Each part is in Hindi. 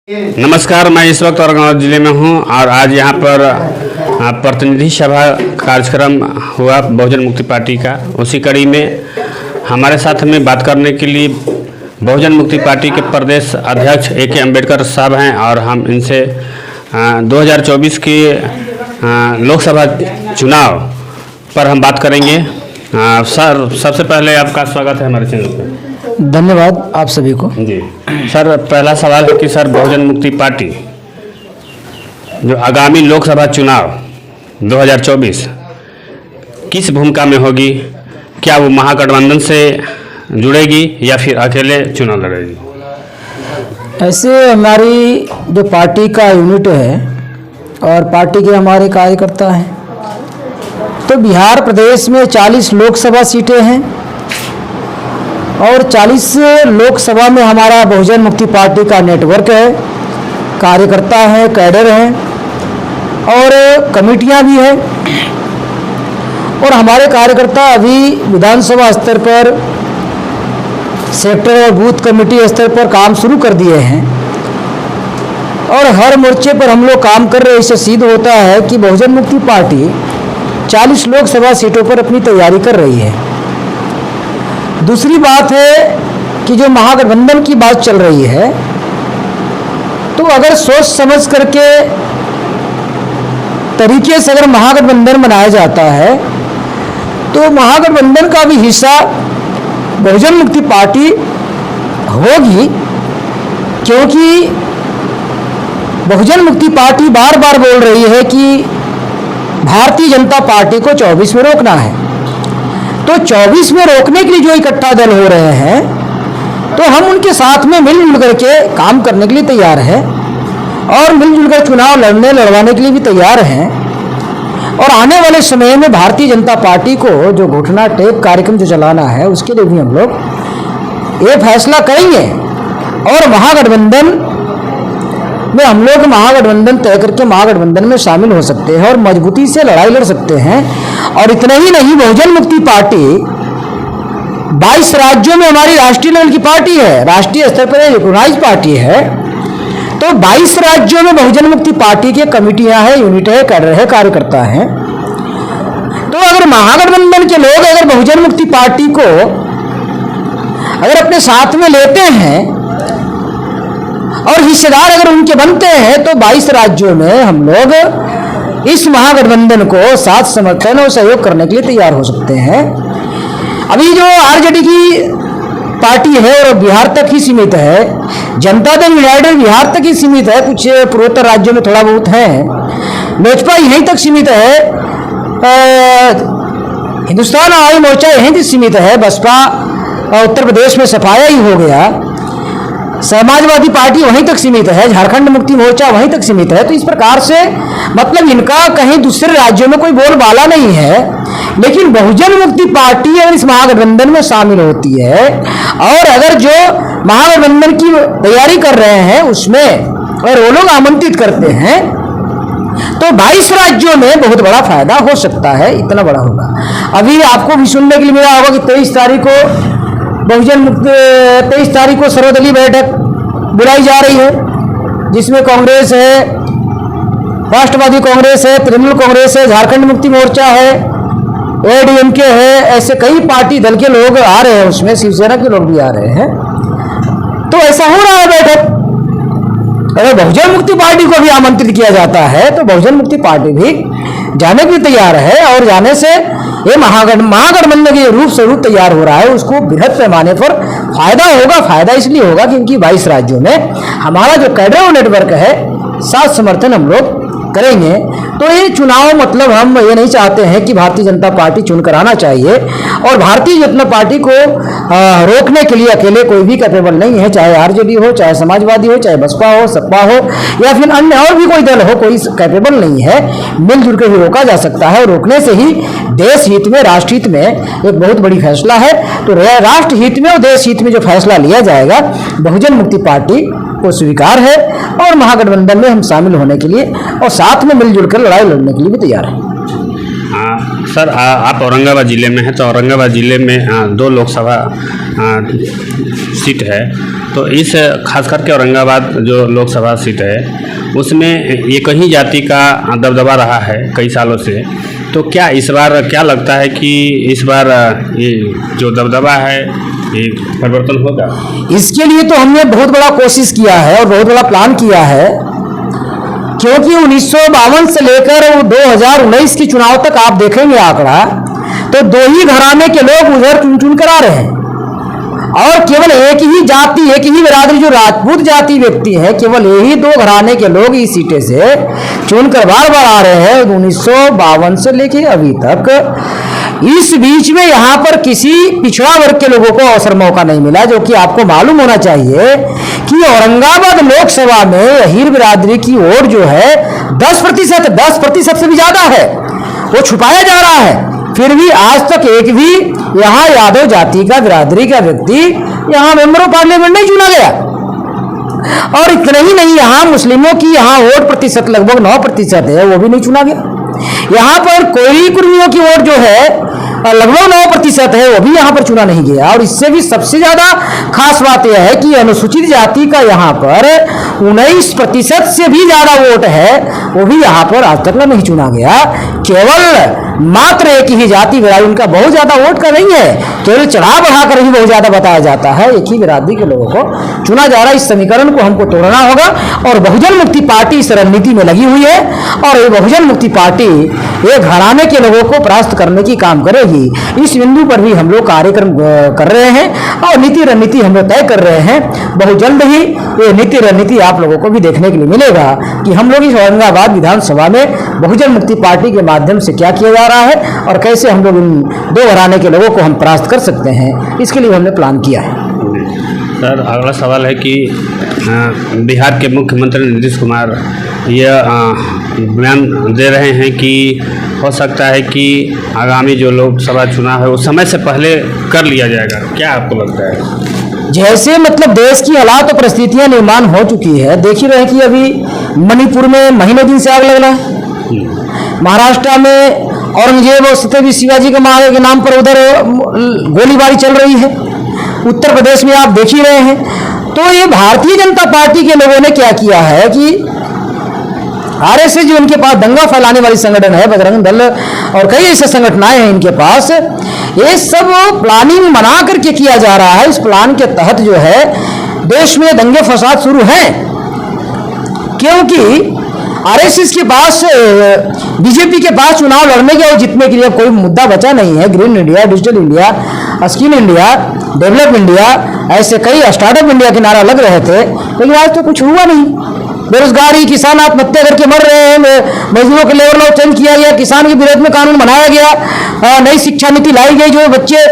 नमस्कार, मैं इस वक्त औरंगाबाद जिले में हूं और आज यहां पर प्रतिनिधि सभा कार्यक्रम हुआ बहुजन मुक्ति पार्टी का। उसी कड़ी में हमारे साथ में बात करने के लिए बहुजन मुक्ति पार्टी के प्रदेश अध्यक्ष A.K. अम्बेडकर साहब हैं और हम इनसे 2024 के लोकसभा चुनाव पर हम बात करेंगे। सर, सबसे पहले आपका स्वागत है हमारे चैनल पर। धन्यवाद आप सभी को। जी सर, पहला सवाल है कि सर बहुजन मुक्ति पार्टी जो आगामी लोकसभा चुनाव 2024 किस भूमिका में होगी? क्या वो महागठबंधन से जुड़ेगी या फिर अकेले चुनाव लड़ेगी? ऐसे हमारी जो पार्टी का यूनिट है और पार्टी के हमारे कार्यकर्ता हैं, तो बिहार प्रदेश में 40 लोकसभा सीटें हैं और 40 लोकसभा में हमारा बहुजन मुक्ति पार्टी का नेटवर्क है, कार्यकर्ता हैं, कैडर हैं और कमेटियां भी हैं। और हमारे कार्यकर्ता अभी विधानसभा स्तर पर, सेक्टर और बूथ कमेटी स्तर पर काम शुरू कर दिए हैं और हर मोर्चे पर हम लोग काम कर रहे हैं। इससे सिद्ध होता है कि बहुजन मुक्ति पार्टी 40 लोकसभा सीटों पर अपनी तैयारी कर रही है। दूसरी बात है कि जो महागठबंधन की बात चल रही है, तो अगर सोच समझ करके तरीके से अगर महागठबंधन बनाया जाता है तो महागठबंधन का भी हिस्सा बहुजन मुक्ति पार्टी होगी, क्योंकि बहुजन मुक्ति पार्टी बार बार बोल रही है कि भारतीय जनता पार्टी को 24 में रोकना है। तो 24 में रोकने के लिए जो इकट्ठा दल हो रहे हैं, तो हम उनके साथ में मिलजुल करके काम करने के लिए तैयार हैं और मिलजुल कर चुनाव लड़वाने के लिए भी तैयार हैं। और आने वाले समय में भारतीय जनता पार्टी को जो घोषणा टेप कार्यक्रम जो चलाना है, उसके लिए भी हम लोग ये फैसला करेंगे और महागठबंधन में हम लोग महागठबंधन तय करके महागठबंधन में शामिल हो सकते हैं और मजबूती से लड़ाई लड़ सकते हैं। और इतना ही नहीं, बहुजन मुक्ति पार्टी 22 राज्यों में हमारी राष्ट्रीय लेवल की पार्टी है, राष्ट्रीय स्तर पर रिकॉग्नाइज पार्टी है। तो 22 राज्यों में बहुजन मुक्ति पार्टी की कमेटियां हैं, यूनिट है, कैडर है, कार्यकर्ता हैं। तो अगर महागठबंधन के लोग अगर बहुजन मुक्ति पार्टी को अगर अपने साथ में लेते हैं और हिस्सेदार अगर उनके बनते हैं, तो 22 राज्यों में हम लोग इस महागठबंधन को साथ समर्थन और सहयोग करने के लिए तैयार हो सकते हैं। अभी जो आरजेडी की पार्टी है और बिहार तक ही सीमित है, जनता दल यूनाइटेड बिहार तक ही सीमित है, कुछ पूर्वोत्तर राज्यों में थोड़ा बहुत है, लोजपा यहीं तक सीमित है, हिंदुस्तान आवामी मोर्चा यहीं तक सीमित है, बसपा उत्तर प्रदेश में सफाया ही हो गया, समाजवादी पार्टी वहीं तक सीमित है, झारखंड मुक्ति मोर्चा वहीं तक सीमित है। तो इस प्रकार से मतलब इनका कहीं दूसरे राज्यों में कोई बोलबाला नहीं है। लेकिन बहुजन मुक्ति पार्टी अगर इस महागठबंधन में शामिल होती है और अगर जो महागठबंधन की तैयारी कर रहे हैं उसमें और वो लोग आमंत्रित करते हैं, तो 22 राज्यों में बहुत बड़ा फायदा हो सकता है, इतना बड़ा होगा। अभी आपको भी सुनने के लिए मिला होगा कि 23 तारीख को बहुजन मुक्ति 23 तारीख को सर्वदलीय बैठक बुलाई जा रही है, जिसमें कांग्रेस है, राष्ट्रवादी कांग्रेस है, तृणमूल कांग्रेस है, झारखंड मुक्ति मोर्चा है, एडीएमके है, ऐसे कई पार्टी दल के लोग आ रहे हैं, उसमें शिवसेना के लोग भी आ रहे हैं। तो ऐसा हो रहा है बैठक। अगर बहुजन मुक्ति पार्टी को भी आमंत्रित किया जाता है तो बहुजन मुक्ति पार्टी भी जाने के लिए तैयार है और जाने से ये महागठबंधन के रूप स्वरूप तैयार हो रहा है, उसको बृहद पैमाने पर फायदा होगा। फायदा इसलिए होगा क्योंकि 22 राज्यों में हमारा जो कैडर नेटवर्क है, साथ समर्थन हम लोग करेंगे। तो ये चुनाव मतलब हम ये नहीं चाहते हैं कि भारतीय जनता पार्टी चुनकर आना चाहिए और भारतीय जनता पार्टी को रोकने के लिए अकेले कोई भी कैपेबल नहीं है, चाहे आरजेडी हो, चाहे समाजवादी हो, चाहे बसपा हो, सपा हो या फिर अन्य और भी कोई दल हो, कोई कैपेबल नहीं है। मिलजुल कर ही रोका जा सकता है और रोकने से ही देश हित में, राष्ट्र हित में एक बहुत बड़ी फैसला है। तो राष्ट्र हित में और देश हित में जो फैसला लिया जाएगा, बहुजन मुक्ति पार्टी को स्वीकार है और महागठबंधन में हम शामिल होने के लिए और साथ में मिलजुल कर लड़ाई लड़ने के लिए भी तैयार हैं। सर आप औरंगाबाद ज़िले में हैं, तो औरंगाबाद ज़िले में 2 लोकसभा सीट है। तो इस खास करके औरंगाबाद जो लोकसभा सीट है उसमें एक ही जाति का दबदबा रहा है कई सालों से। तो क्या इस बार क्या लगता है कि इस बार ये जो दबदबा है ये परिवर्तन होगा? इसके लिए तो हमने बहुत बड़ा कोशिश किया है और बहुत बड़ा प्लान किया है, क्योंकि 1952 से लेकर 2019 के चुनाव तक आप देखेंगे आंकड़ा, तो 2 ही घराने के लोग उधर चुन चुन कर आ रहे हैं और केवल एक ही जाति, एक ही बिरादरी जो राजपूत जाति व्यक्ति है, केवल यही 2 घराने के लोग इस सीटें से चुनकर बार बार आ रहे हैं 1952 से लेके अभी तक। इस बीच में यहाँ पर किसी पिछड़ा वर्ग के लोगों को अवसर मौका नहीं मिला, जो कि आपको मालूम होना चाहिए कि औरंगाबाद लोकसभा में अहीर बिरादरी की वोट जो है 10% से भी ज्यादा है, वो छुपाया जा रहा है। फिर भी आज तक एक भी यहाँ यादव जाति का बिरादरी का व्यक्ति यहाँ मेंबर ऑफ पार्लियामेंट नहीं चुना गया। और इतना ही नहीं, यहाँ मुस्लिमों की यहाँ वोट प्रतिशत लगभग 9% है, वो भी नहीं चुना गया। यहाँ पर कोयली कुर्मियों की वोट जो है लगभग 9% है, वो भी यहाँ पर चुना नहीं गया। और इससे भी सबसे ज्यादा खास बात यह है कि अनुसूचित जाति का यहाँ पर 19% से भी ज्यादा वोट है, वो भी यहाँ पर आज तक नहीं चुना गया। केवल मात्र एक ही जाति बिरादरी, उनका बहुत ज्यादा वोट का नहीं है, केवल चढ़ा बढ़ाकर ही बहुत ज्यादा बताया जाता है। एक ही बिरादरी के लोगों को चुना जा रहा है। इस समीकरण को हमको तोड़ना होगा और बहुजन मुक्ति पार्टी इस रणनीति में लगी हुई है और ये बहुजन मुक्ति पार्टी एक घराने के लोगों को परास्त करने की काम करेगी। इस बिंदु पर भी हम लोग कार्यक्रम कर रहे हैं और नीति रणनीति हम लोग तय कर रहे हैं। बहुत जल्द ही ये नीति रणनीति आप लोगों को भी देखने के लिए मिलेगा कि हम लोग इस औरंगाबाद विधानसभा में बहुजन मुक्ति पार्टी के माध्यम से क्या किया जा रहा है और कैसे हम लोग इन 2 घराने के लोगों को हम परास्त कर सकते हैं, इसके लिए हमने प्लान किया है। सर अगला सवाल है कि बिहार के मुख्यमंत्री नीतीश कुमार यह बयान दे रहे हैं कि हो सकता है कि आगामी जो लोकसभा चुनाव है वो समय से पहले कर लिया जाएगा। क्या आपको लगता है? जैसे मतलब देश की हालात और परिस्थितियां निर्माण हो चुकी है, देख ही रहे कि अभी मणिपुर में महीनों दिन से आग लग रहा है, महाराष्ट्र में औरंगजेब और छत्रपति शिवाजी के नाम पर उधर गोलीबारी चल रही है, उत्तर प्रदेश में आप देख ही रहे हैं। तो ये भारतीय जनता पार्टी के लोगों ने क्या किया है कि आरएसएस जो इनके पास दंगा फैलाने वाली संगठन है, बजरंग दल और कई ऐसे संगठनाएं हैं इनके पास, ये सब प्लानिंग बना करके किया जा रहा है। इस प्लान के तहत जो है देश में दंगे फसाद शुरू हैं, क्योंकि आरएसएस के पास, बीजेपी के पास चुनाव लड़ने के और जीतने के लिए कोई मुद्दा बचा नहीं है। Green India, digital India, skill India, develop India, ऐसे कई स्टार्टअप इंडिया के नारा लग रहे थे, लेकिन आज तो कुछ हुआ नहीं। बेरोजगारी, किसान आत्महत्या करके मर रहे हैं, मजदूरों के लेबर लॉ चेंज किया गया, किसान के विरोध में कानून बनाया गया, नई शिक्षा नीति लाई गई, जो बच्चे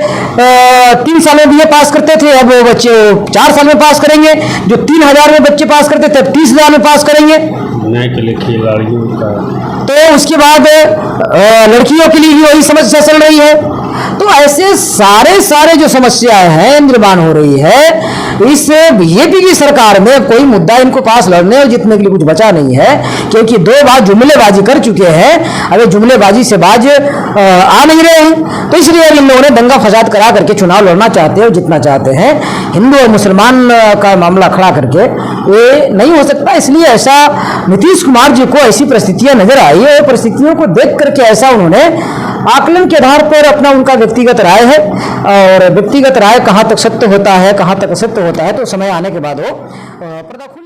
3 साल में बीए पास करते थे अब वो बच्चे 4 साल में पास करेंगे, जो 3000 में बच्चे पास करते थे अब 30,000 में पास करेंगे। न्याय के लिए खिलाड़ियों का, तो उसके बाद लड़कियों के लिए भी वही समस्या चल रही है। तो ऐसे सारे जो समस्याएं हैं निर्माण हो रही है, इस बीजेपी की सरकार में कोई मुद्दा इनको पास लड़ने और जीतने के लिए कुछ बचा नहीं है, क्योंकि 2 बार जुमलेबाजी कर चुके हैं। अबे जुमलेबाजी से बाज आ नहीं रहे हैं, तो इसलिए इन लोगों ने दंगा फसाद करा करके चुनाव लड़ना चाहते हैं और जीतना चाहते हैं। हिंदू और मुसलमान का मामला खड़ा करके ये नहीं हो सकता। इसलिए ऐसा नीतीश कुमार जी को ऐसी परिस्थितियां नजर आई है, परिस्थितियों को देख करके ऐसा उन्होंने आकलन के आधार पर अपना उनका व्यक्तिगत राय है, और व्यक्तिगत राय कहाँ तक सत्य होता है, कहाँ तक असत्य होता है, तो समय आने के बाद वो पर्दा खुल